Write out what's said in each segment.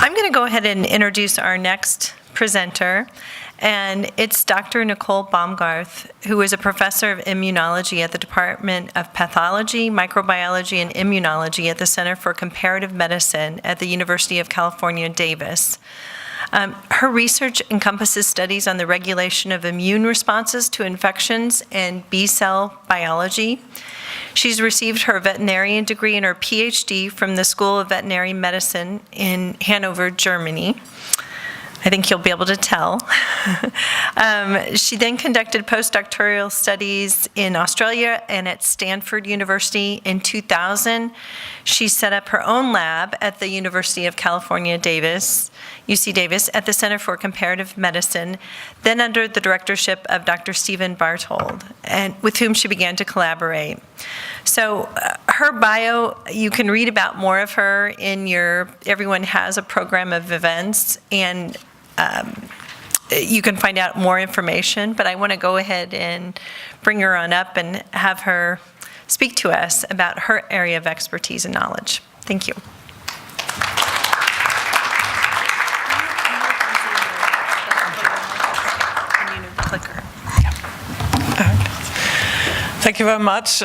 I'm going to go ahead and introduce our next presenter, and it's Dr. Nicole Baumgarth, who is a professor of immunology at the Department of Pathology, Microbiology, and Immunology at the Center for Comparative Medicine at the University of California, Davis. Her research encompasses studies on the regulation of immune responses to infections and B-cell biology. She's received her veterinarian degree and her PhD from the School of Veterinary Medicine in Hanover, Germany. I think you'll be able to tell. She then conducted postdoctoral studies in Australia and at Stanford University. In 2000, she set up her own lab at the University of California, Davis, UC Davis, at the Center for Comparative Medicine, then under the directorship of Dr. Stephen Barthold, and with whom she began to collaborate. So her bio, you can read about more of her in everyone has a program of events, and you can find out more information, but I want to go ahead and bring her on up and have her speak to us about her area of expertise and knowledge. Thank you. Thank you very much.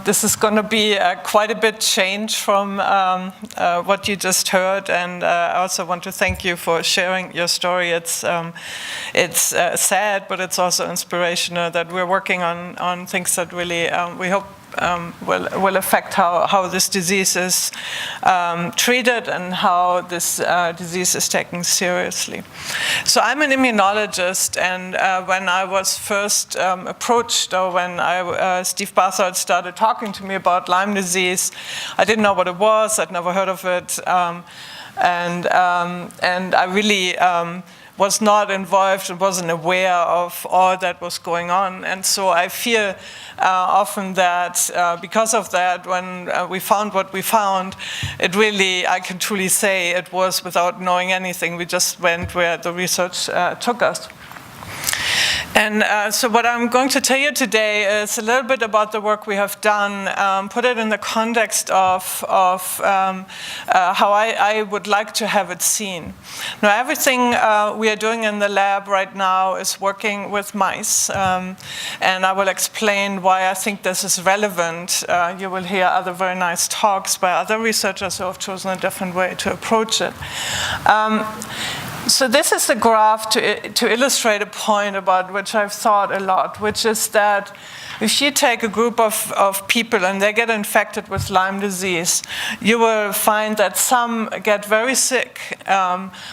This is going to be quite a bit change from what you just heard, and I also want to thank you for sharing your story. It's sad, but it's also inspirational that we're working on things that really we hope will affect how this disease is treated and how this disease is taken seriously. So I'm an immunologist, and when I was first approached, or when Steve Barthold started talking to me about Lyme disease, I didn't know what it was. I'd never heard of it, and I really was not involved and wasn't aware of all that was going on. And so I feel often that because of that, when we found what we found, it really, I can truly say it was without knowing anything. We just went where the research took us. And so what I'm going to tell you today is a little bit about the work we have done, put it in the context of how I would like to have it seen. Now, everything we are doing in the lab right now is working with mice, and I will explain why I think this is relevant. You will hear other very nice talks by other researchers who have chosen a different way to approach it. So this is the graph to illustrate a point about which I've thought a lot, which is that if you take a group of people and they get infected with Lyme disease, you will find that some get very sick,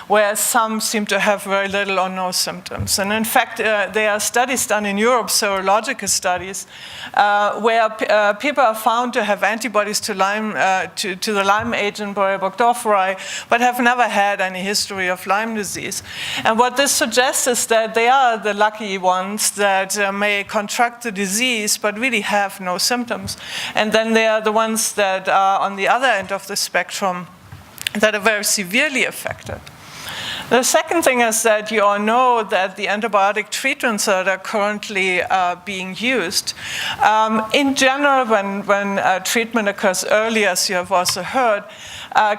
whereas some seem to have very little or no symptoms. And in fact, there are studies done in Europe, serological studies, where people are found to have antibodies to Lyme, to the Lyme agent Borrelia burgdorferi, but have never had any history of Lyme disease. And what this suggests is that they are the lucky ones that may contract the disease but really have no symptoms. And then they are the ones that are on the other end of the spectrum that are very severely affected. The second thing is that you all know that the antibiotic treatments that are currently being used, in general, when treatment occurs early, as you have also heard,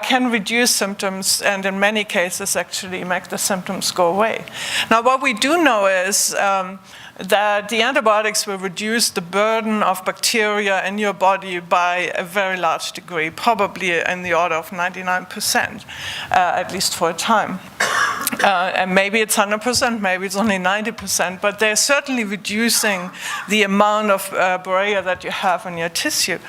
can reduce symptoms and in many cases actually make the symptoms go away. Now, what we do know is that the antibiotics will reduce the burden of bacteria in your body by a very large degree, probably in the order of 99%, at least for a time. And maybe it's 100%, maybe it's only 90%, but they're certainly reducing the amount of Borrelia that you have in your tissue.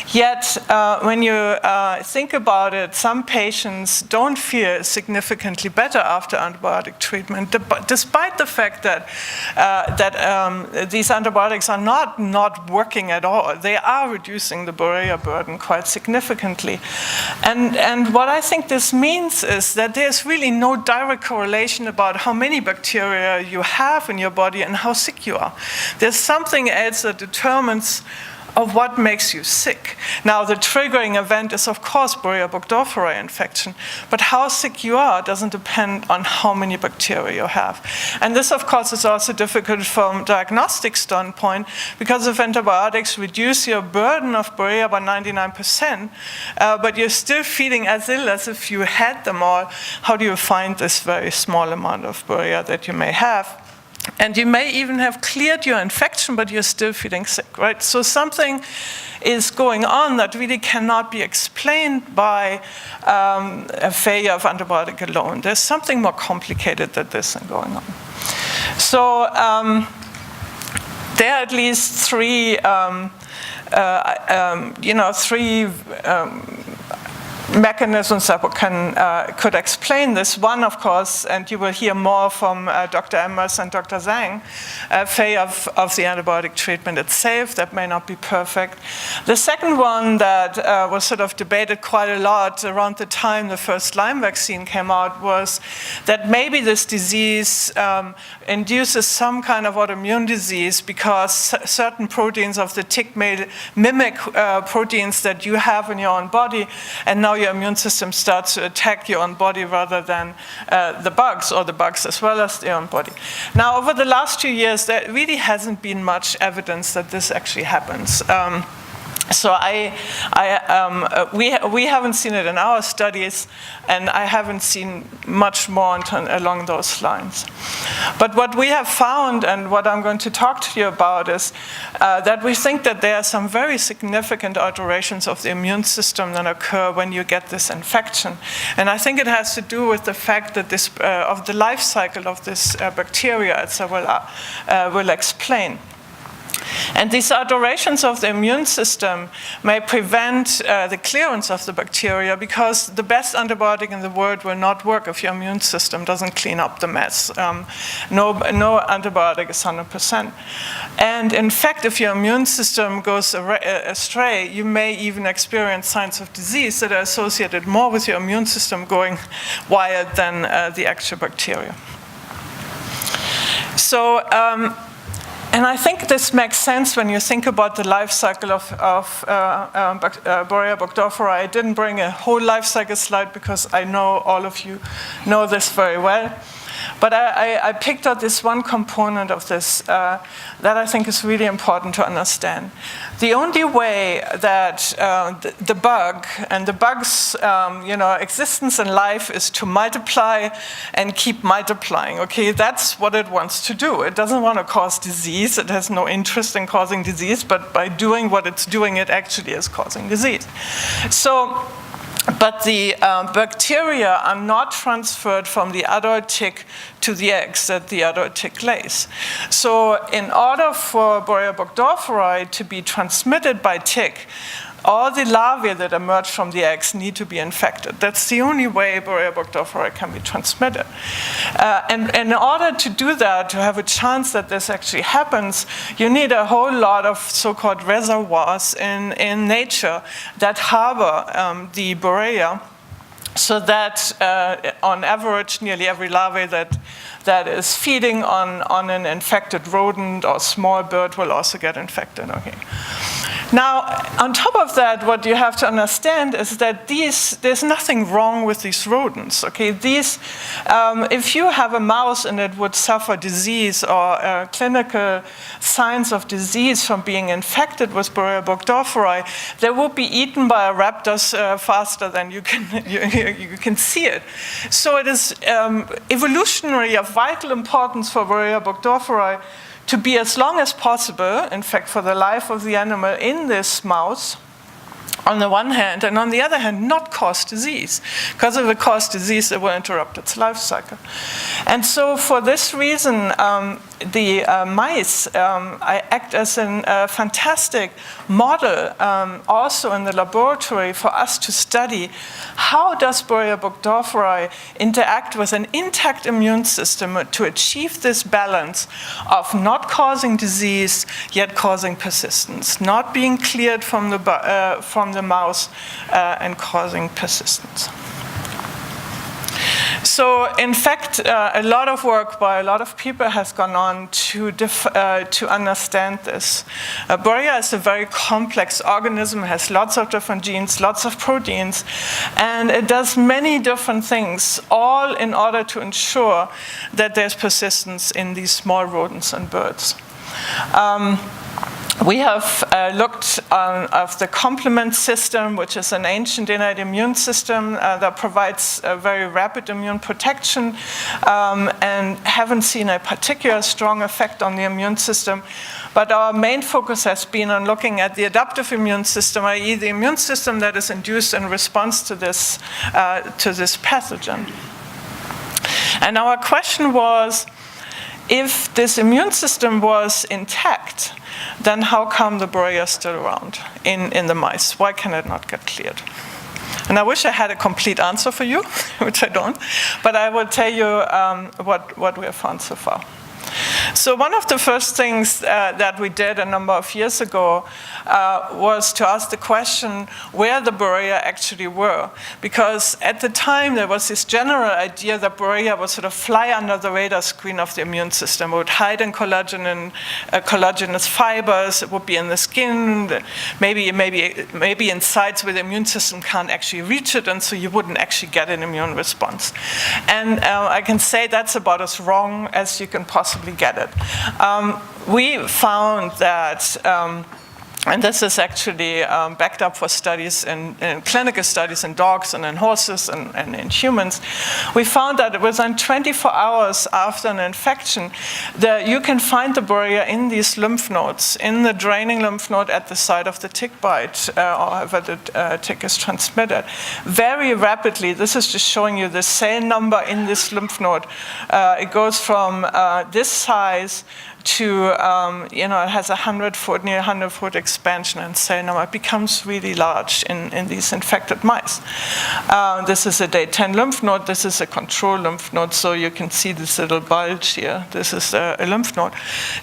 Yet, when you think about it, some patients don't feel significantly better after antibiotic treatment, despite the fact that these antibiotics are not working at all. They are reducing the Borrelia burden quite significantly. And what I think this means is that there's really no direct correlation about how many bacteria you have in your body and how sick you are. There's something else that determines of what makes you sick. Now, the triggering event is, of course, Borrelia burgdorferi infection, but how sick you are doesn't depend on how many bacteria you have. And this, of course, is also difficult from diagnostic standpoint, because if antibiotics reduce your burden of Borrelia by 99%, but you're still feeling as ill as if you had them all, how do you find this very small amount of Borrelia that you may have? And you may even have cleared your infection, but you're still feeling sick, right? So something is going on that really cannot be explained by a failure of antibiotic alone. There's something more complicated than this going on. So there are at least three mechanisms that could explain this. One, of course, and you will hear more from Dr. Emmers and Dr. Zhang, failure of the antibiotic treatment itself. That may not be perfect. The second one that was sort of debated quite a lot around the time the first Lyme vaccine came out was that maybe this disease induces some kind of autoimmune disease because certain proteins of the tick may mimic proteins that you have in your own body, and now your immune system starts to attack your own body rather than the bugs, or the bugs as well as their own body. Now, over the last 2 years, there really hasn't been much evidence that this actually happens. So we haven't seen it in our studies, and I haven't seen much more along those lines. But what we have found, and what I'm going to talk to you about, is that we think that there are some very significant alterations of the immune system that occur when you get this infection. And I think it has to do with the fact that this of the life cycle of this bacteria, as I will explain. And these alterations of the immune system may prevent the clearance of the bacteria, because the best antibiotic in the world will not work if your immune system doesn't clean up the mess. No antibiotic is 100%. And in fact, if your immune system goes astray, you may even experience signs of disease that are associated more with your immune system going wild than the actual bacteria. So, and I think this makes sense when you think about the life cycle of Borrelia burgdorferi. I didn't bring a whole life cycle slide because I know all of you know this very well. But I picked out this one component of this that I think is really important to understand. The only way that the bug and the bug's existence in life is to multiply and keep multiplying. Okay, that's what it wants to do. It doesn't want to cause disease. It has no interest in causing disease, but by doing what it's doing, it actually is causing disease. But the bacteria are not transferred from the adult tick to the eggs that the adult tick lays. So in order for Borrelia burgdorferi to be transmitted by tick, all the larvae that emerge from the eggs need to be infected. That's the only way Borrelia burgdorferi can be transmitted. And in order to do that, to have a chance that this actually happens, you need a whole lot of so-called reservoirs in nature that harbor the Borrelia, so that on average, nearly every larvae that is feeding on an infected rodent or small bird will also get infected. Okay. Now, on top of that, what you have to understand is that there's nothing wrong with these rodents. Okay, if you have a mouse and it would suffer disease or clinical signs of disease from being infected with Borrelia burgdorferi, they would be eaten by raptors faster than you can see it. So it is evolutionary of vital importance for Borrelia burgdorferi to be as long as possible, in fact, for the life of the animal in this mouse, on the one hand, and on the other hand, not cause disease. Because if it caused disease, it will interrupt its life cycle. And so for this reason, the mice act as a fantastic model also in the laboratory for us to study how does Borrelia burgdorferi interact with an intact immune system to achieve this balance of not causing disease yet causing persistence, not being cleared from the mouse and causing persistence. So, in fact, a lot of work by a lot of people has gone on to understand this. Borrelia is a very complex organism, has lots of different genes, lots of proteins, and it does many different things, all in order to ensure that there's persistence in these small rodents and birds. We have looked at the complement system, which is an ancient innate immune system that provides a very rapid immune protection, and haven't seen a particular strong effect on the immune system. But our main focus has been on looking at the adaptive immune system, i.e. the immune system that is induced in response to this pathogen. And our question was, if this immune system was intact, then how come the Borrelia is still around in the mice? Why can it not get cleared? And I wish I had a complete answer for you, which I don't, but I will tell you what we have found so far. So one of the first things that we did a number of years ago was to ask the question where the Borrelia actually were. Because at the time there was this general idea that Borrelia would sort of fly under the radar screen of the immune system. It would hide in collagenous fibers, it would be in the skin, maybe in sites where the immune system can't actually reach it, and so you wouldn't actually get an immune response. And I can say that's about as wrong as you can possibly get it. We found that, and this is actually backed up for studies in clinical studies in dogs and in horses and in humans. We found that within 24 hours after an infection, you can find the Borrelia in these lymph nodes, in the draining lymph node at the site of the tick bite, or however the tick is transmitted. Very rapidly, this is just showing you the cell number in this lymph node. It goes from this size to, it has 100-foot, near 100-foot expansion in cell number. It becomes really large in these infected mice. This is a day 10 lymph node. This is a control lymph node, so you can see this little bulge here. This is a lymph node.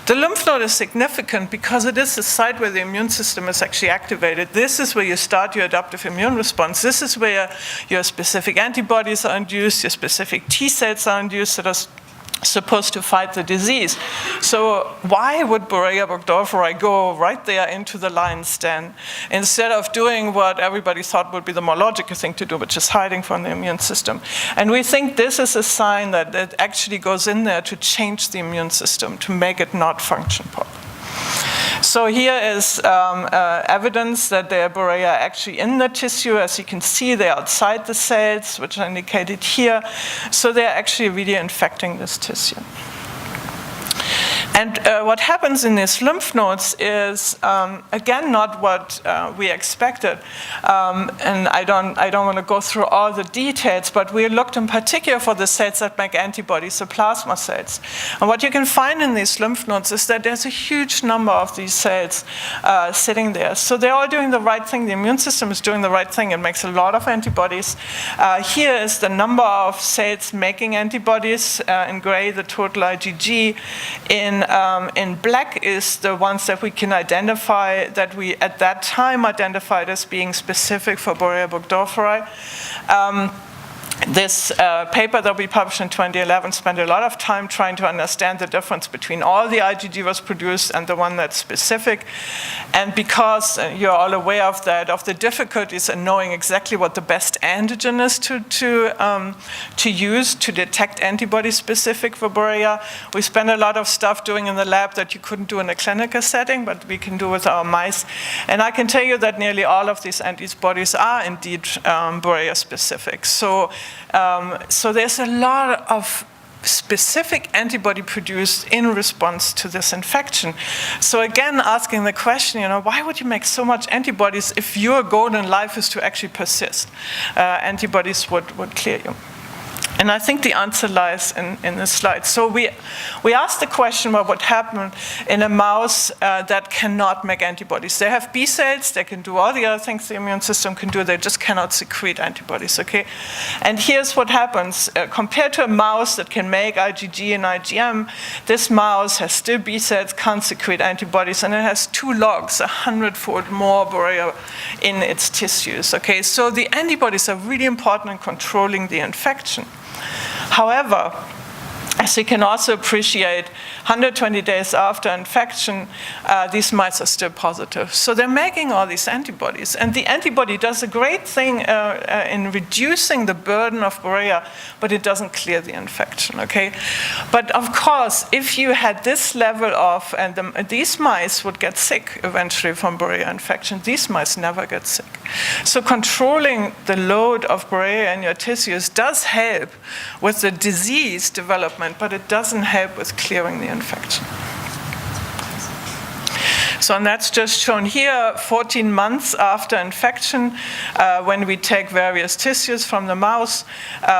The lymph node is significant because it is the site where the immune system is actually activated. This is where you start your adaptive immune response. This is where your specific antibodies are induced, your specific T cells are induced that are supposed to fight the disease. So why would Borrelia burgdorferi go right there into the lion's den instead of doing what everybody thought would be the more logical thing to do, which is hiding from the immune system? And we think this is a sign that it actually goes in there to change the immune system, to make it not function properly. So here is evidence that there are Borrelia actually in the tissue. As you can see, they're outside the cells, which are indicated here. So they're actually really infecting this tissue. And what happens in these lymph nodes is, again, not what we expected. And I don't want to go through all the details, but we looked in particular for the cells that make antibodies, the plasma cells. And what you can find in these lymph nodes is that there's a huge number of these cells sitting there. So they're all doing the right thing. The immune system is doing the right thing. It makes a lot of antibodies. Here is the number of cells making antibodies. In gray, the total IgG. In black is the ones that we can identify, that we at that time identified as being specific for Borrelia burgdorferi. This paper that we published in 2011 spent a lot of time trying to understand the difference between all the IgG was produced and the one that's specific. And because you're all aware of that, of the difficulties in knowing exactly what the best antigen is to use to detect antibody specific for Borrelia, we spent a lot of stuff doing in the lab that you couldn't do in a clinical setting, but we can do with our mice. And I can tell you that nearly all of these antibodies are indeed Borrelia specific. So there's a lot of specific antibody produced in response to this infection. So again, asking the question, why would you make so much antibodies if your goal in life is to actually persist? Antibodies would clear you. And I think the answer lies in this slide. So we asked the question about what happened in a mouse that cannot make antibodies. They have B cells, they can do all the other things the immune system can do, they just cannot secrete antibodies, okay? And here's what happens. Compared to a mouse that can make IgG and IgM, this mouse has still B cells, can't secrete antibodies, and it has 2 logs, 100-fold more Borrelia in its tissues, okay? So the antibodies are really important in controlling the infection. However, as you can also appreciate, 120 days after infection, these mice are still positive. So they're making all these antibodies. And the antibody does a great thing in reducing the burden of Borrelia, but it doesn't clear the infection, okay? But of course, if you had this level of, and these mice would get sick eventually from Borrelia infection, these mice never get sick. So controlling the load of Borrelia in your tissues does help with the disease development, but it doesn't help with clearing the infection. So and that's just shown here, 14 months after infection, when we take various tissues from the mouse,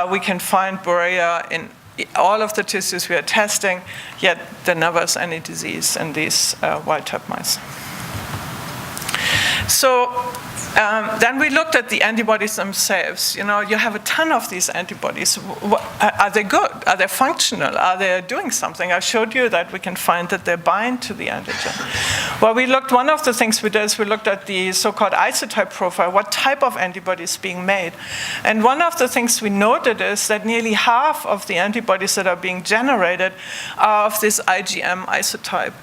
we can find Borrelia in all of the tissues we are testing, yet there never is any disease in these wild-type mice. So then we looked at the antibodies themselves. You know, you have a ton of these antibodies. Are they good? Are they functional? Are they doing something? I showed you that we can find that they bind to the antigen. Well, one of the things we did is we looked at the so-called isotype profile, what type of antibody is being made. And one of the things we noted is that nearly half of the antibodies that are being generated are of this IgM isotype.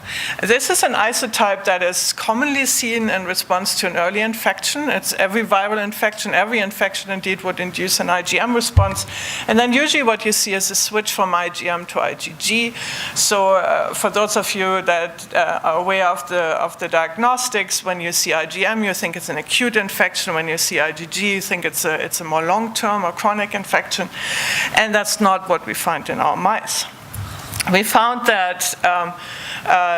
This is an isotype that is commonly seen in response to an early infection. It's every viral infection. Every infection indeed would induce an IgM response. And then usually what you see is a switch from IgM to IgG. So for those of you that are aware of the diagnostics, when you see IgM, you think it's an acute infection. When you see IgG, you think it's a more long-term or chronic infection. And that's not what we find in our mice. We found that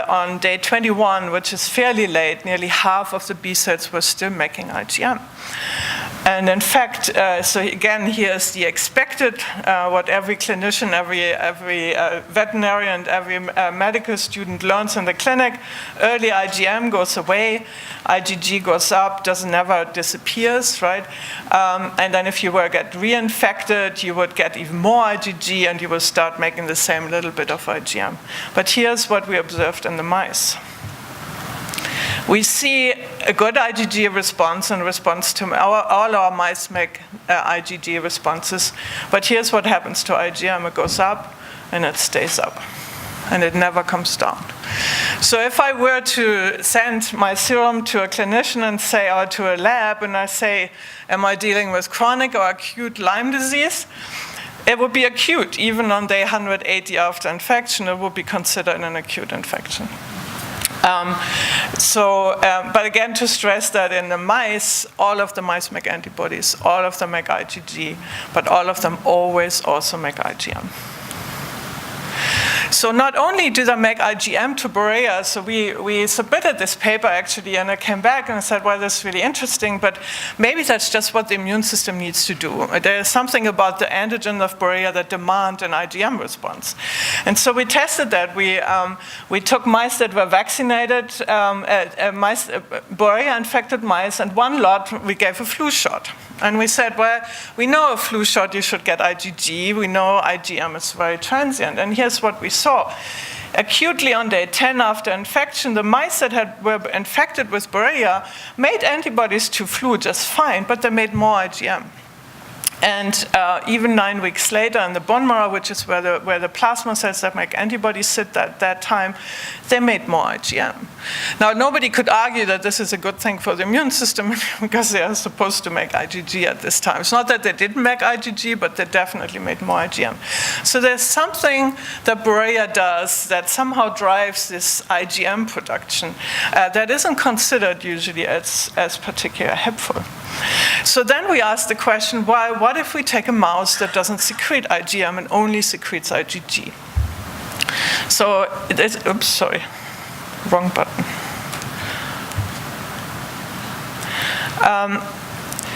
on day 21, which is fairly late, nearly half of the B cells were still making IgM. And in fact, so again, here's the expected, what every clinician, every veterinarian, every medical student learns in the clinic. Early IgM goes away, IgG goes up, never disappears, right? And then if you were get reinfected, you would get even more IgG and you will start making the same little bit of IgM. But here's what we observed in the mice. We see a good IgG response in response to all our mice make IgG responses. But here's what happens to IgM. It goes up and it stays up. And it never comes down. So if I were to send my serum to a clinician and say, or to a lab, and I say, am I dealing with chronic or acute Lyme disease? It would be acute. Even on day 180 after infection, it would be considered an acute infection. But again, to stress that in the mice, all of the mice make antibodies, all of them make IgG, but all of them always also make IgM. So not only do they make IgM to Borrelia, so we submitted this paper actually, and I came back and I said, well, this is really interesting, but maybe that's just what the immune system needs to do. There's something about the antigen of Borrelia that demand an IgM response. And so we tested that. We took mice that were vaccinated, Borrelia-infected mice, and one lot we gave a flu shot. And we said, well, we know a flu shot, you should get IgG. We know IgM is very transient. And here's what we saw. Acutely on day 10 after infection, the mice that were infected with Borrelia made antibodies to flu just fine, but they made more IgM. And even 9 weeks later in the bone marrow, which is where the plasma cells that make antibodies sit at that time, they made more IgM. Now, nobody could argue that this is a good thing for the immune system because they are supposed to make IgG at this time. It's not that they didn't make IgG, but they definitely made more IgM. So there's something that Borrelia does that somehow drives this IgM production that isn't considered usually as particularly helpful. So then we asked the question, what if we take a mouse that doesn't secrete IgM and only secretes IgG? So, oops, sorry, wrong button.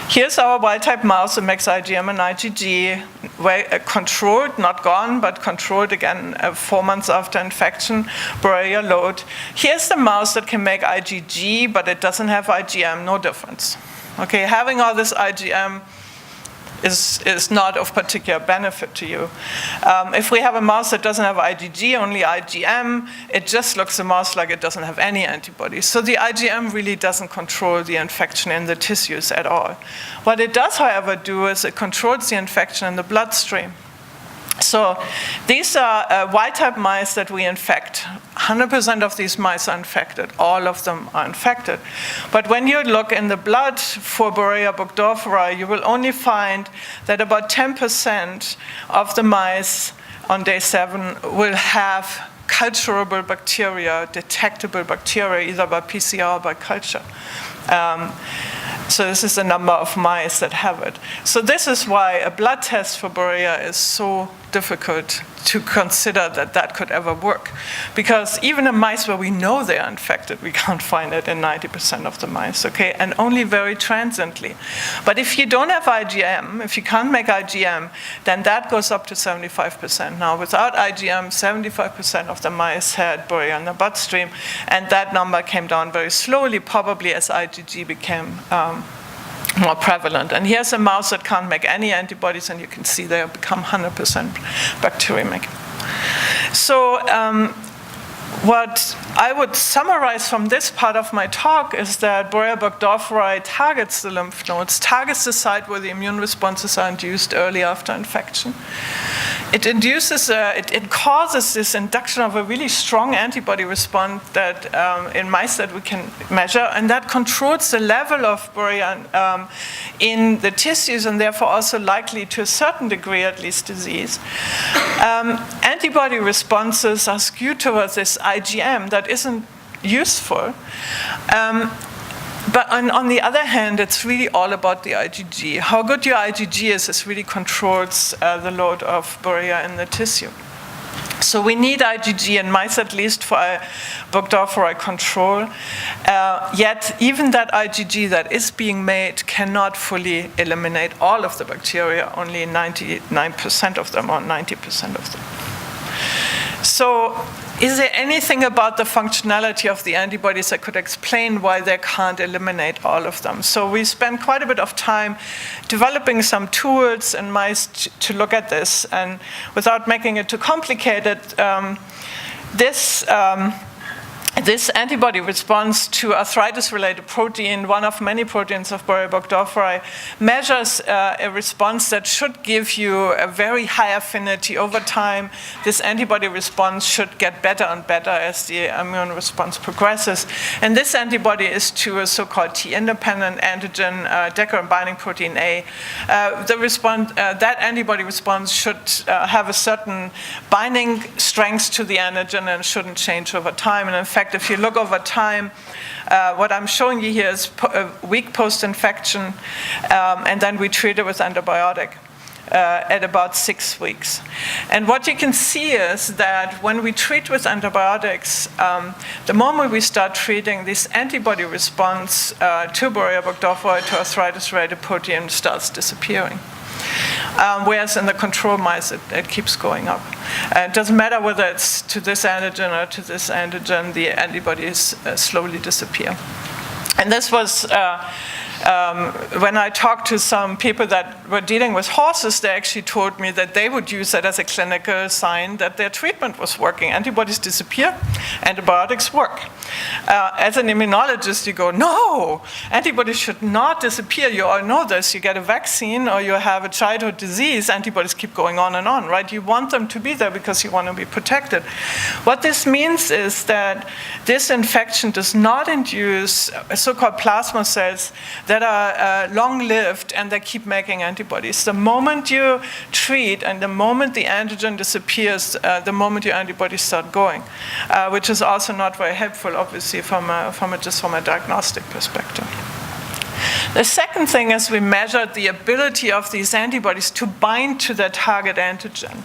Here's our wild-type mouse that makes IgM and IgG, controlled, not gone, but controlled again 4 months after infection, Borrelia load. Here's the mouse that can make IgG, but it doesn't have IgM, no difference. Okay, having all this IgM is not of particular benefit to you. If we have a mouse that doesn't have IgG, only IgM, it just looks a mouse like it doesn't have any antibodies. So the IgM really doesn't control the infection in the tissues at all. What it does, however, do is it controls the infection in the bloodstream. So these are wild-type mice that we infect. 100% of these mice are infected. All of them are infected. But when you look in the blood for Borrelia burgdorferi, you will only find that about 10% of the mice on day 7 will have culturable bacteria, detectable bacteria, either by PCR or by culture. So this is the number of mice that have it. So this is why a blood test for Borrelia is so difficult to consider that that could ever work. Because even in mice where we know they are infected, we can't find it in 90% of the mice, okay? And only very transiently. But if you don't have IgM, if you can't make IgM, then that goes up to 75%. Now, without IgM, 75% of the mice had Borrelia in the bloodstream, and that number came down very slowly, probably as IgG became more prevalent. And here's a mouse that can't make any antibodies, and you can see they have become 100% bacteriemic. So what I would summarize from this part of my talk is that Borrelia burgdorferi targets the lymph nodes, targets the site where the immune responses are induced early after infection. It induces, it causes this induction of a really strong antibody response that in mice that we can measure, and that controls the level of Borrelia in the tissues, and therefore also likely to a certain degree at least disease. Antibody responses are skewed towards this IgM that isn't useful. But on the other hand, it's really all about the IgG. How good your IgG is really controls the load of Borrelia in the tissue. So we need IgG in mice at least for burgdorferi control. Yet even that IgG that is being made cannot fully eliminate all of the bacteria, only 99% of them or 90% of them. So is there anything about the functionality of the antibodies that could explain why they can't eliminate all of them? So we spent quite a bit of time developing some tools in mice to look at this. And without making it too complicated, this antibody response to arthritis-related protein, one of many proteins of Borrelia burgdorferi, measures a response that should give you a very high affinity over time. This antibody response should get better and better as the immune response progresses. And this antibody is to a so-called T-independent antigen, decorin binding protein A. That antibody response should have a certain binding strength to the antigen and shouldn't change over time. And in fact, if you look over time, what I'm showing you here is a week post-infection, and then we treat it with antibiotic at about 6 weeks. And what you can see is that when we treat with antibiotics, the moment we start treating, this antibody response to Borrelia burgdorferi, to arthritis-related protein, starts disappearing. Whereas in the control mice, it keeps going up. It doesn't matter whether it's to this antigen or to this antigen, the antibodies slowly disappear. And this was when I talked to some people that were dealing with horses, they actually told me that they would use that as a clinical sign that their treatment was working. Antibodies disappear, antibiotics work. As an immunologist, you go, no, antibodies should not disappear. You all know this. You get a vaccine or you have a childhood disease, antibodies keep going on and on, right? You want them to be there because you want to be protected. What this means is that this infection does not induce so-called plasma cells that are long-lived and they keep making antibodies. The moment you treat and the moment the antigen disappears, the moment your antibodies start going, which is also not very helpful, obviously, from a diagnostic perspective. The second thing is we measured the ability of these antibodies to bind to their target antigen.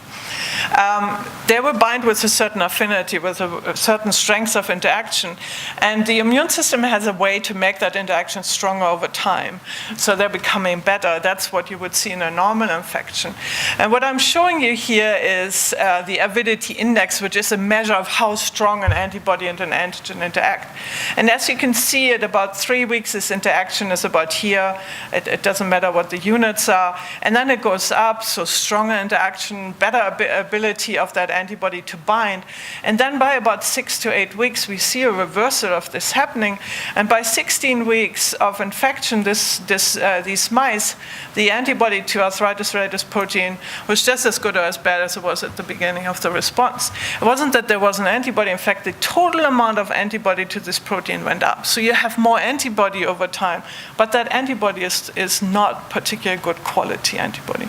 They will bind with a certain affinity, with a certain strength of interaction, and the immune system has a way to make that interaction stronger over time. So they're becoming better. That's what you would see in a normal infection. And what I'm showing you here is the avidity index, which is a measure of how strong an antibody and an antigen interact. And as you can see, at about 3 weeks, this interaction is about here it doesn't matter what the units are. And then it goes up, so stronger interaction, better ability of that antibody to bind. And then by about 6 to 8 weeks, we see a reversal of this happening. And by 16 weeks of infection, these mice, the antibody to arthritis-related protein was just as good or as bad as it was at the beginning of the response. It wasn't that there was an antibody. In fact, the total amount of antibody to this protein went up. So you have more antibody over time, but that antibody is not particularly good quality antibody.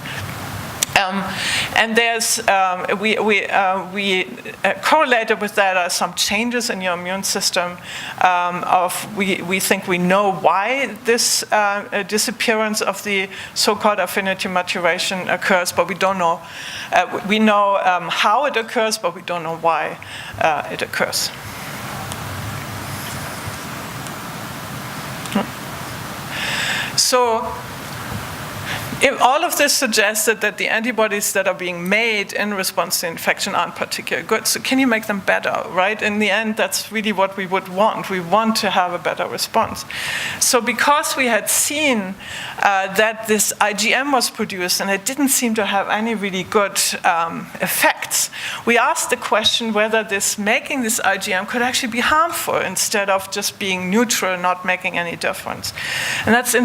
And there's, we correlated with that are some changes in your immune system. We think we know why this disappearance of the so-called affinity maturation occurs, but we don't know. We know how it occurs, but we don't know why it occurs. So, if all of this suggested that the antibodies that are being made in response to infection aren't particularly good. So can you make them better, right? In the end, that's really what we would want. We want to have a better response. So because we had seen that this IgM was produced and it didn't seem to have any really good effects, we asked the question whether making this IgM could actually be harmful instead of just being neutral, not making any difference. And that's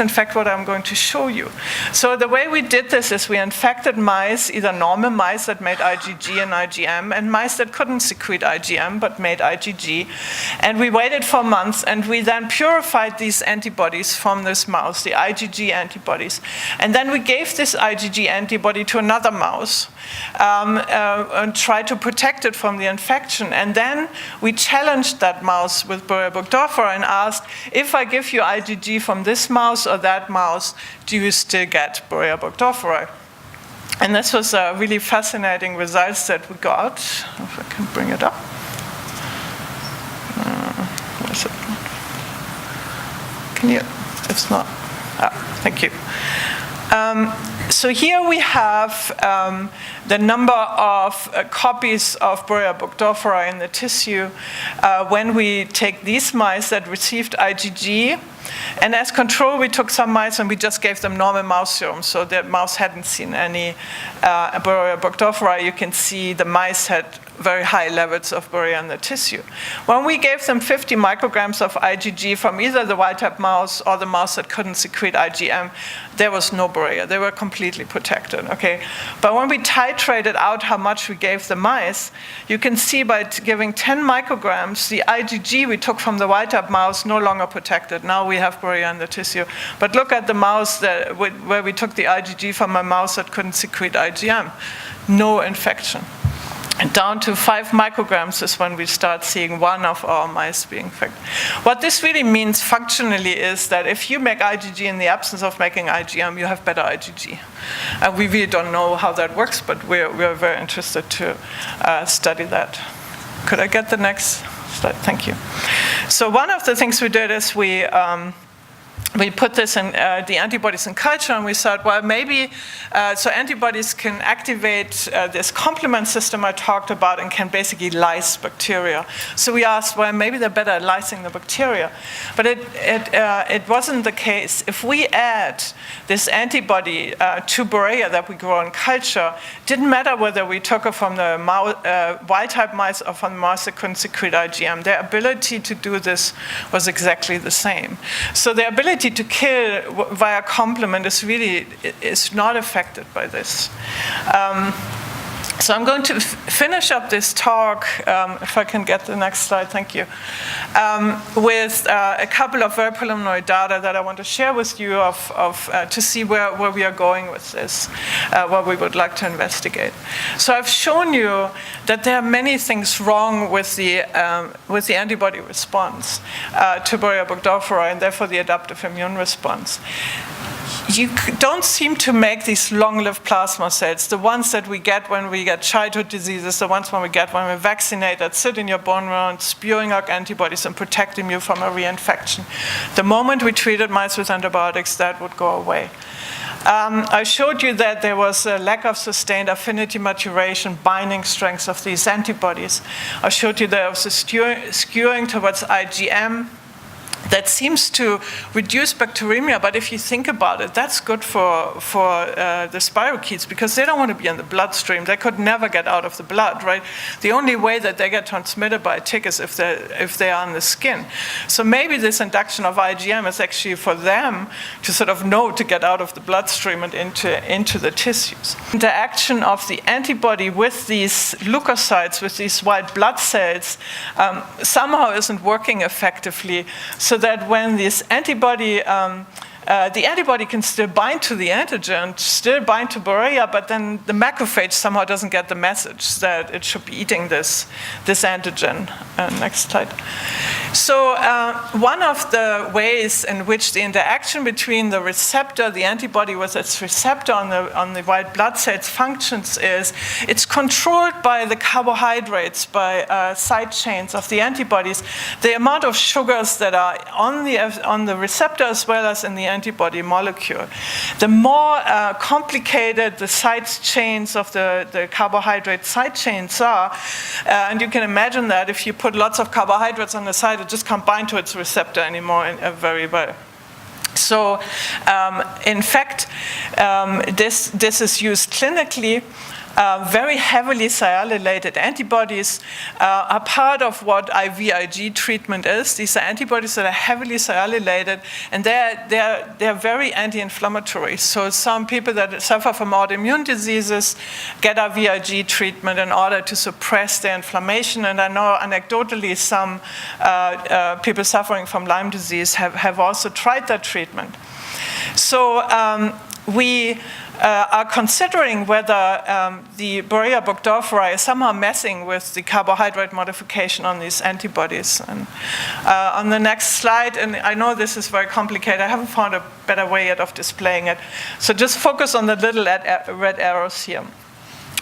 in fact what I'm going to show you. So the way we did this is we infected mice, either normal mice that made IgG and IgM, and mice that couldn't secrete IgM but made IgG. And we waited for months, and we then purified these antibodies from this mouse, the IgG antibodies. And then we gave this IgG antibody to another mouse and tried to protect it from the infection. And then we challenged that mouse with Borrelia burgdorferi and asked, if I give you IgG from this mouse or that mouse, do you still get Borrelia burgdorferi? And this was really fascinating results that we got. If I can bring it up. Where is it? Can you? It's not. Thank you. So here we have the number of copies of Borrelia burgdorferi in the tissue when we take these mice that received IgG. And as control, we took some mice and we just gave them normal mouse serum. So the mouse hadn't seen any Borrelia burgdorferi. You can see the mice had very high levels of Borrelia in the tissue. When we gave them 50 micrograms of IgG from either the wild-type mouse or the mouse that couldn't secrete IgM, there was no Borrelia. They were completely protected, okay? But when we titrated out how much we gave the mice, you can see by giving 10 micrograms, the IgG we took from the wild-type mouse no longer protected. Now we have Borrelia in the tissue. But look at the mouse where we took the IgG from a mouse that couldn't secrete IgM. No infection. And down to 5 micrograms is when we start seeing one of our mice being infected. What this really means functionally is that if you make IgG in the absence of making IgM, you have better IgG. And we really don't know how that works, but we're very interested to study that. Could I get the next slide? Thank you. So one of the things we did is we put this in the antibodies in culture, and we thought, well, maybe so antibodies can activate this complement system I talked about and can basically lyse bacteria. So we asked, well, maybe they're better at lysing the bacteria. But it wasn't the case. If we add this antibody to Borrelia that we grow in culture, it didn't matter whether we took it from the wild-type mice or from the mouse that couldn't secrete IgM. Their ability to do this was exactly the same. So their ability to kill via complement is not affected by this. So I'm going to finish up this talk, if I can get the next slide, thank you, with a couple of very preliminary data that I want to share with you to see where we are going with this, what we would like to investigate. So I've shown you that there are many things wrong with the antibody response to Borrelia burgdorferi and therefore the adaptive immune response. You don't seem to make these long-lived plasma cells, the ones that we get when we get childhood diseases, the ones when we get when we're vaccinated, that sit in your bone marrow spewing out antibodies and protecting you from a reinfection. The moment we treated mice with antibiotics, that would go away. I showed you that there was a lack of sustained affinity maturation, binding strengths of these antibodies. I showed you there was a skewing towards IgM. that seems to reduce bacteremia, but if you think about it, that's good for the spirochetes because they don't want to be in the bloodstream. They could never get out of the blood, right? The only way that they get transmitted by a tick is if they are on the skin. So maybe this induction of IgM is actually for them to sort of know to get out of the bloodstream and into the tissues. Interaction of the antibody with these leukocytes, with these white blood cells, somehow isn't working effectively. So that when this antibody, the antibody can still bind to the antigen, still bind to Borrelia, but then the macrophage somehow doesn't get the message that it should be eating this antigen. Next slide. So one of the ways in which the interaction between the receptor, the antibody with its receptor on the white blood cells functions is it's controlled by the carbohydrates, by side chains of the antibodies, the amount of sugars that are on the receptor as well as in the antibody molecule. The more complicated the side chains of the carbohydrate side chains are, and you can imagine that if you put lots of carbohydrates on the side, it just can't bind to its receptor anymore very well. So, in fact, this is used clinically. Very heavily sialylated antibodies are part of what IVIG treatment is. These are antibodies that are heavily sialylated, and they're very anti-inflammatory. So some people that suffer from autoimmune diseases get IVIG treatment in order to suppress their inflammation. And I know anecdotally some people suffering from Lyme disease have also tried that treatment. So we are considering whether the Borrelia burgdorferi is somehow messing with the carbohydrate modification on these antibodies. And on the next slide, and I know this is very complicated, I haven't found a better way yet of displaying it. So just focus on the little red arrows here.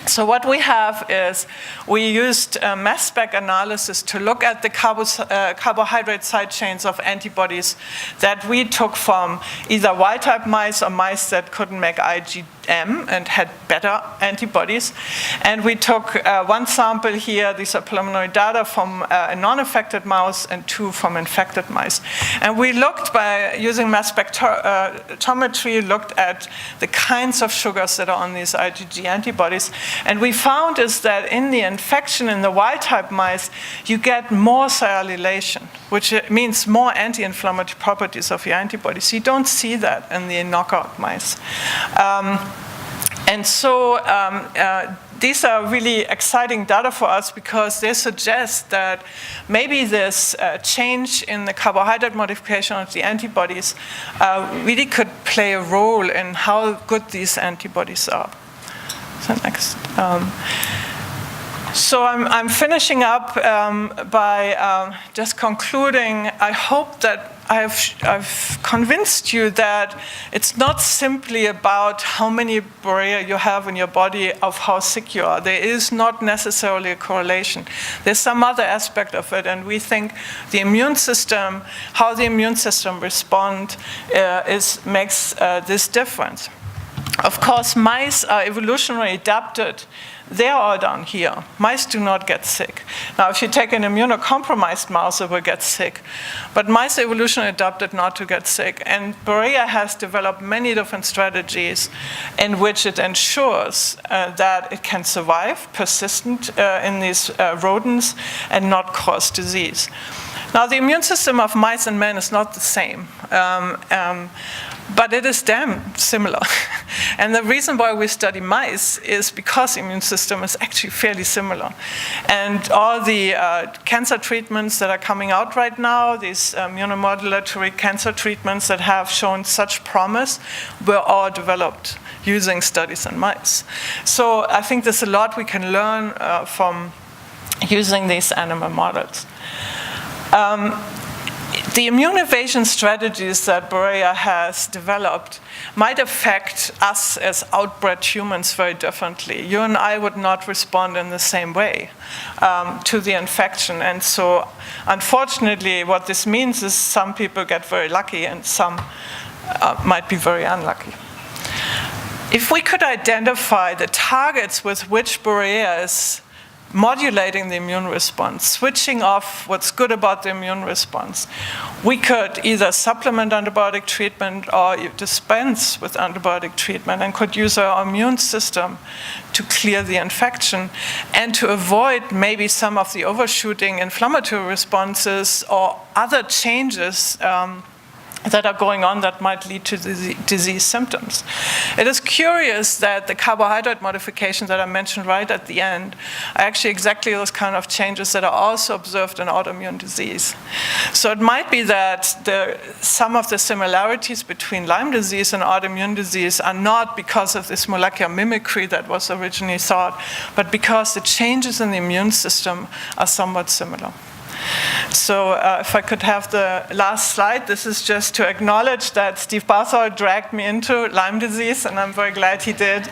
So what we have is we used mass spec analysis to look at the carbohydrate side chains of antibodies that we took from either wild-type mice or mice that couldn't make IgM and had better antibodies. And we took one sample here, these are preliminary data from a non-affected mouse and 2 from infected mice. And we looked by using mass spectrometry, looked at the kinds of sugars that are on these IgG antibodies. And we found is that in the infection in the wild-type mice, you get more sialylation, which means more anti-inflammatory properties of your antibodies. You don't see that in the knockout mice. And so these are really exciting data for us because they suggest that maybe this change in the carbohydrate modification of the antibodies really could play a role in how good these antibodies are. So next. So I'm finishing up by just concluding. I hope that I've convinced you that it's not simply about how many Borrelia you have in your body of how sick you are. There is not necessarily a correlation. There's some other aspect of it, and we think the immune system, how the immune system responds, makes this difference. Of course, mice are evolutionarily adapted. They are all down here. Mice do not get sick. Now, if you take an immunocompromised mouse, it will get sick. But mice are evolutionarily adapted not to get sick. And Borrelia has developed many different strategies in which it ensures that it can survive, persistent in these rodents, and not cause disease. Now, the immune system of mice and men is not the same. But it is damn similar. And the reason why we study mice is because the immune system is actually fairly similar. And all the cancer treatments that are coming out right now, these immunomodulatory cancer treatments that have shown such promise, were all developed using studies in mice. So I think there's a lot we can learn from using these animal models. The immune evasion strategies that Borrelia has developed might affect us as outbred humans very differently. You and I would not respond in the same way to the infection. And so, unfortunately, what this means is some people get very lucky and some might be very unlucky. If we could identify the targets with which Borrelia is modulating the immune response, switching off what's good about the immune response. We could either supplement antibiotic treatment or dispense with antibiotic treatment and could use our immune system to clear the infection and to avoid maybe some of the overshooting inflammatory responses or other changes that are going on that might lead to disease symptoms. It is curious that the carbohydrate modifications that I mentioned right at the end are actually exactly those kind of changes that are also observed in autoimmune disease. So it might be that some of the similarities between Lyme disease and autoimmune disease are not because of this molecular mimicry that was originally thought, but because the changes in the immune system are somewhat similar. So if I could have the last slide, this is just to acknowledge that Steve Barthol dragged me into Lyme disease, and I'm very glad he did.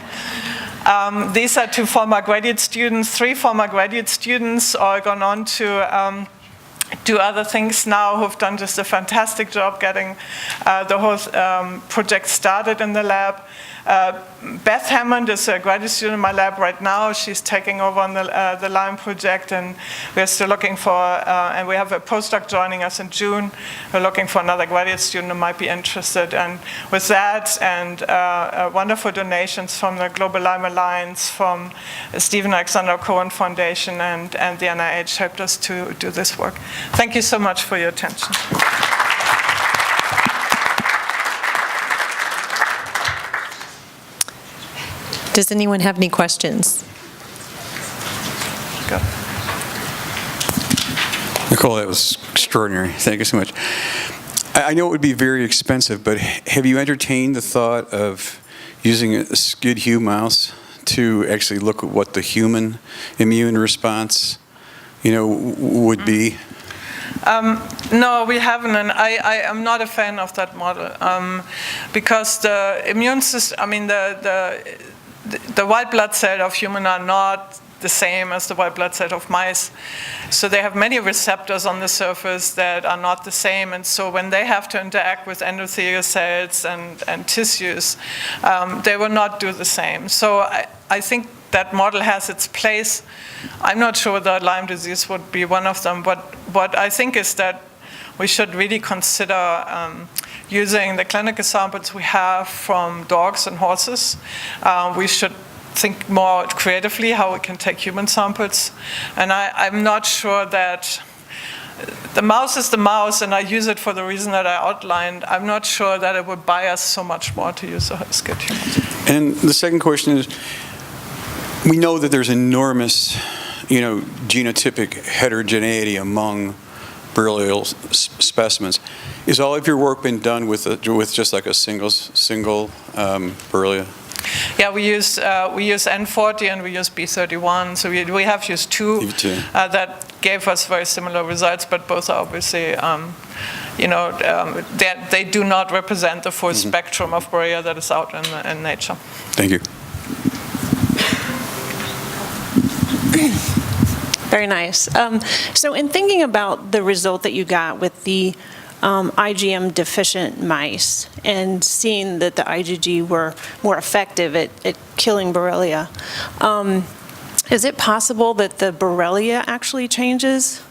These are two former graduate students, 3 former graduate students, all gone on to do other things now, who've done just a fantastic job getting the whole project started in the lab. Beth Hammond is a graduate student in my lab right now. She's taking over on the Lyme project, and we're still looking for, and we have a postdoc joining us in June. We're looking for another graduate student who might be interested. And with that, and wonderful donations from the Global Lyme Alliance, from Stephen Alexander Cohen Foundation, and the NIH helped us to do this work. Thank you so much for your attention. Does anyone have any questions? Go. Nicole, that was extraordinary. Thank you so much. I know it would be very expensive, but have you entertained the thought of using a SCID-HU mouse to actually look at what the human immune response, would be? No, we haven't, and I am not a fan of that model because the immune system, the white blood cells of humans are not the same as the white blood cells of mice. So they have many receptors on the surface that are not the same. And so when they have to interact with endothelial cells and tissues, they will not do the same. So I think that model has its place. I'm not sure that Lyme disease would be one of them. But what I think is that we should really consider using the clinical samples we have from dogs and horses. We should think more creatively how we can take human samples. And I'm not sure that the mouse is the mouse, and I use it for the reason that I outlined. I'm not sure that it would buy us so much more to use a SCID-HU. And the second question is, we know that there's enormous, genotypic heterogeneity among Borrelia specimens. Is all of your work been done with just like a single Borrelia? Yeah, we use N40 and we use B31. So we have used two that gave us very similar results, but both are obviously, they do not represent the full spectrum of Borrelia that is out in nature. Thank you. Very nice. So in thinking about the result that you got with the IgM deficient mice and seeing that the IgG were more effective at killing Borrelia, is it possible that the Borrelia actually changes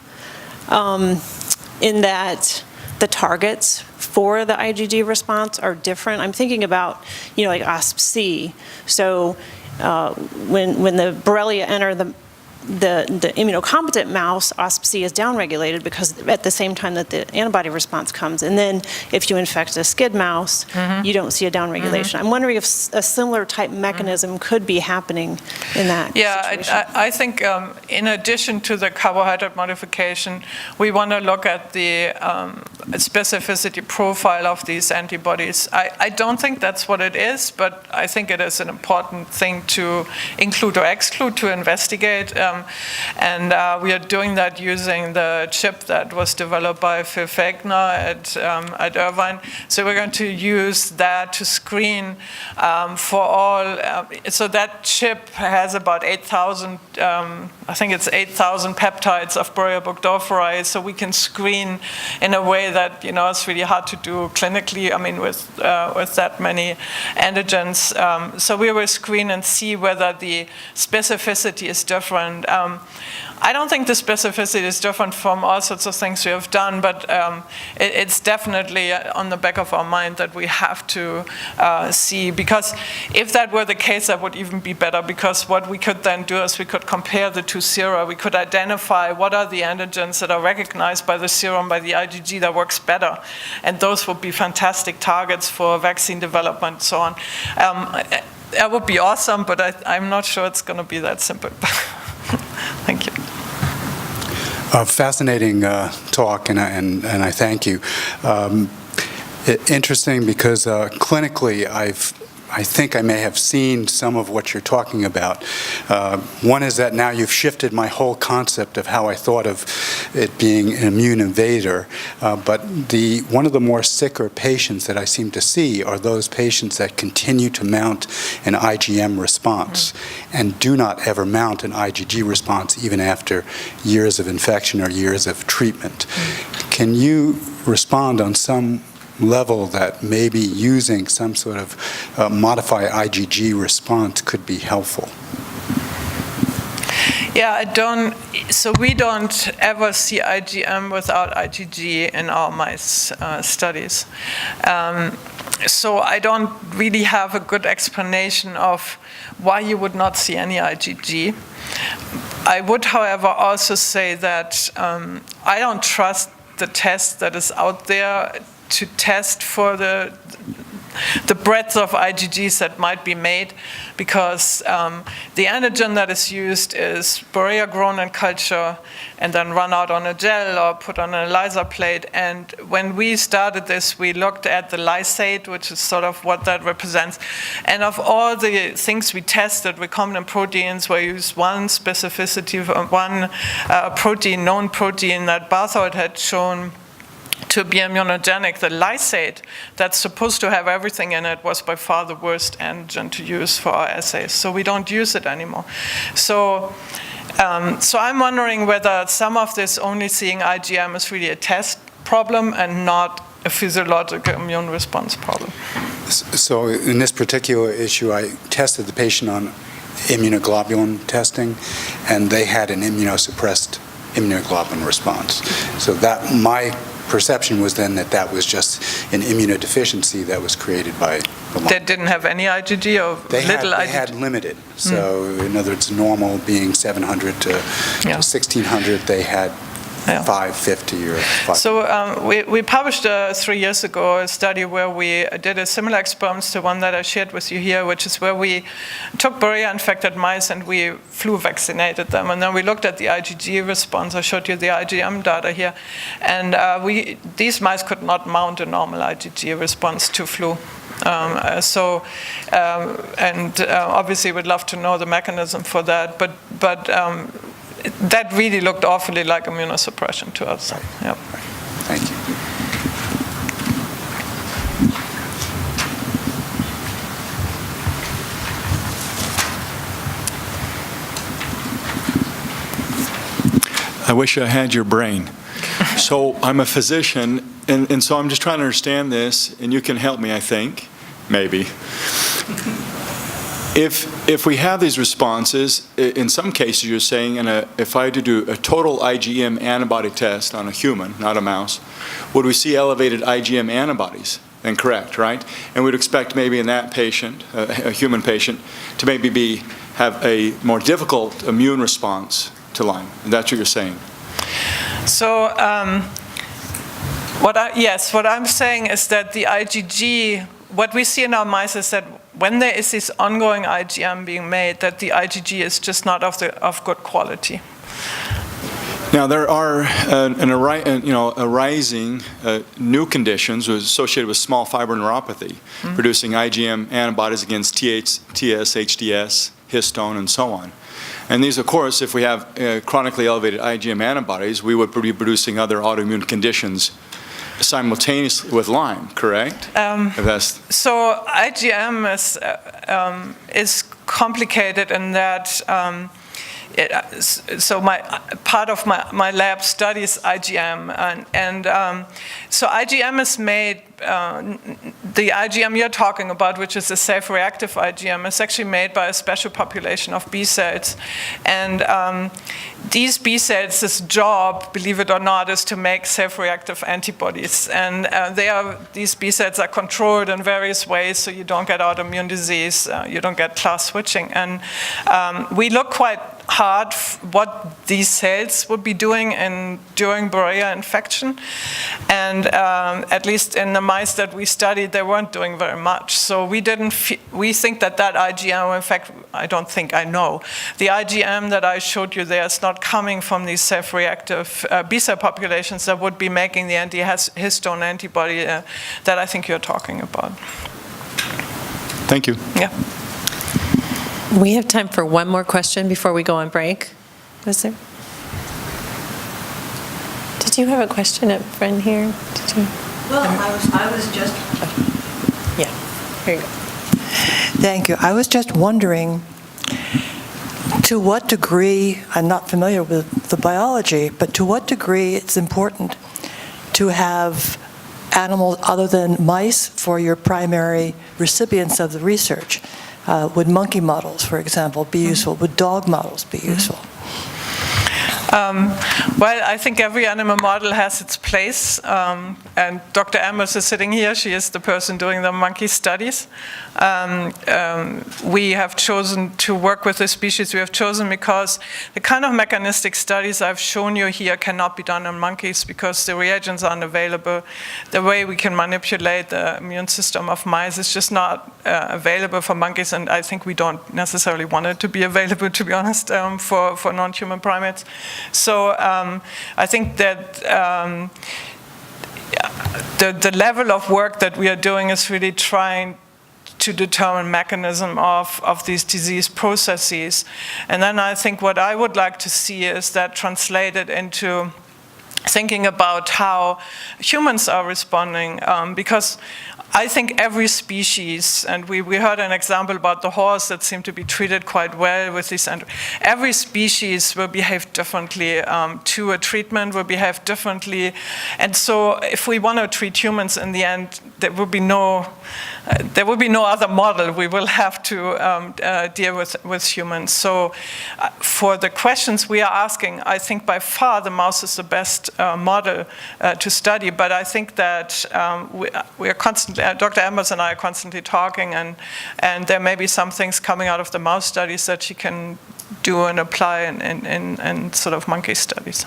in that the targets for the IgG response are different? I'm thinking about, like OSP-C. So when the Borrelia enter the immunocompetent mouse, OSP-C is downregulated because at the same time that the antibody response comes. And then if you infect a SCID mouse, you don't see a downregulation. I'm wondering if a similar type mechanism could be happening in that situation. I think in addition to the carbohydrate modification, we want to look at the specificity profile of these antibodies. I don't think that's what it is, but I think it is an important thing to include or exclude, to investigate. And we are doing that using the chip that was developed by Phil Fagner at Irvine. So we're going to use that to screen for all. So that chip has about 8,000, I think it's 8,000 peptides of Borrelia burgdorferi. So we can screen in a way say that, it's really hard to do clinically, with that many antigens. So we will screen and see whether the specificity is different. I don't think the specificity is different from all sorts of things we have done, but it's definitely on the back of our mind that we have to see, because if that were the case, that would even be better, because what we could then do is we could compare the two sera. We could identify what are the antigens that are recognized by the serum, by the IgG, that works better, and those would be fantastic targets for vaccine development and so on. That would be awesome, but I'm not sure it's going to be that simple. Thank you. Fascinating talk, and I thank you. Interesting because clinically, I think I may have seen some of what you're talking about. One is that now you've shifted my whole concept of how I thought of it being an immune invader. But one of the more sicker patients that I seem to see are those patients that continue to mount an IgM response and do not ever mount an IgG response even after years of infection or years of treatment. Can you respond on some level that maybe using some sort of modified IgG response could be helpful? Yeah, so we don't ever see IgM without IgG in our mice studies. So I don't really have a good explanation of why you would not see any IgG. I would, however, also say that I don't trust the test that is out there to test for the breadth of IgGs that might be made, because the antigen that is used is Borrelia grown in culture and then run out on a gel or put on an ELISA plate. And when we started this, we looked at the lysate, which is sort of what that represents. And of all the things we tested, recombinant proteins, we used one specificity, one protein, known protein that Barthold had shown to be immunogenic. The lysate, that's supposed to have everything in it, was by far the worst antigen to use for our assays. So we don't use it anymore. So I'm wondering whether some of this only seeing IgM is really a test problem and not a physiological immune response problem. So in this particular issue, I tested the patient on immunoglobulin testing, and they had an immunosuppressed immunoglobulin response. So that my perception was then that was just an immunodeficiency that was created by the lung. They didn't have any IgG or little IgG? They had limited. So in other words, normal being 700 to 1600, they had 550 or 5. So we published 3 years ago a study where we did a similar experiment to one that I shared with you here, which is where we took Borrelia-infected mice and we flu vaccinated them. And then we looked at the IgG response. I showed you the IgM data here. And these mice could not mount a normal IgG response to flu. Obviously we'd love to know the mechanism for that, but that really looked awfully like immunosuppression to us. Right. Yep. Right. Thank you. I wish I had your brain. So I'm a physician, and so I'm just trying to understand this, and you can help me, I think, maybe. If we have these responses, in some cases you're saying, if I had to do a total IgM antibody test on a human, not a mouse, would we see elevated IgM antibodies? Then correct, right? And we'd expect maybe in that patient, a human patient, to maybe have a more difficult immune response to Lyme. That's what you're saying. So what I'm saying is that the IgG, what we see in our mice is that when there is this ongoing IgM being made, that the IgG is just not of good quality. Now there are arising new conditions associated with small fiber neuropathy, producing IgM antibodies against TS, HDS, histone, and so on. And these, of course, if we have chronically elevated IgM antibodies, we would be producing other autoimmune conditions simultaneously with Lyme, correct? So IgM is complicated in that so part of my lab studies IgM, and so IgM is made. The IgM you're talking about, which is a safe reactive IgM, is actually made by a special population of B cells, and these B cells, this job, believe it or not, is to make safe reactive antibodies, and these B cells are controlled in various ways, so you don't get autoimmune disease, you don't get class switching, and we look quite hard what these cells would be doing during Borrelia infection, and at least in the mice that we studied, they weren't doing very much. So we think that IgM, in fact, I know, the IgM that I showed you there is not coming from these self-reactive B cell populations that would be making the anti-histone antibody that I think you're talking about. Thank you. Yeah. We have time for one more question before we go on break. Was there? Did you have a question up front here? Did you? Well, I was just. Yeah, here you go. Thank you. I was just wondering to what degree, I'm not familiar with the biology, but to what degree it's important to have animals other than mice for your primary recipients of the research. Would monkey models, for example, be useful? Would dog models be useful? Well, I think every animal model has its place, and Dr. Amos is sitting here. She is the person doing the monkey studies. We have chosen to work with the species we have chosen because the kind of mechanistic studies I've shown you here cannot be done on monkeys because the reagents aren't available. The way we can manipulate the immune system of mice is just not available for monkeys, and I think we don't necessarily want it to be available, to be honest, for non-human primates. So I think that the level of work that we are doing is really trying to determine mechanism of these disease processes. And then I think what I would like to see is that translated into thinking about how humans are responding, because I think every species, and we heard an example about the horse that seemed to be treated quite well with this, and every species will behave differently to a treatment, will behave differently. And so if we want to treat humans in the end, there will be no other model. We will have to deal with humans. So for the questions we are asking, I think by far the mouse is the best model to study. But I think that we are constantly, Dr. Amos and I are constantly talking, and there may be some things coming out of the mouse studies that she can do and apply in sort of monkey studies.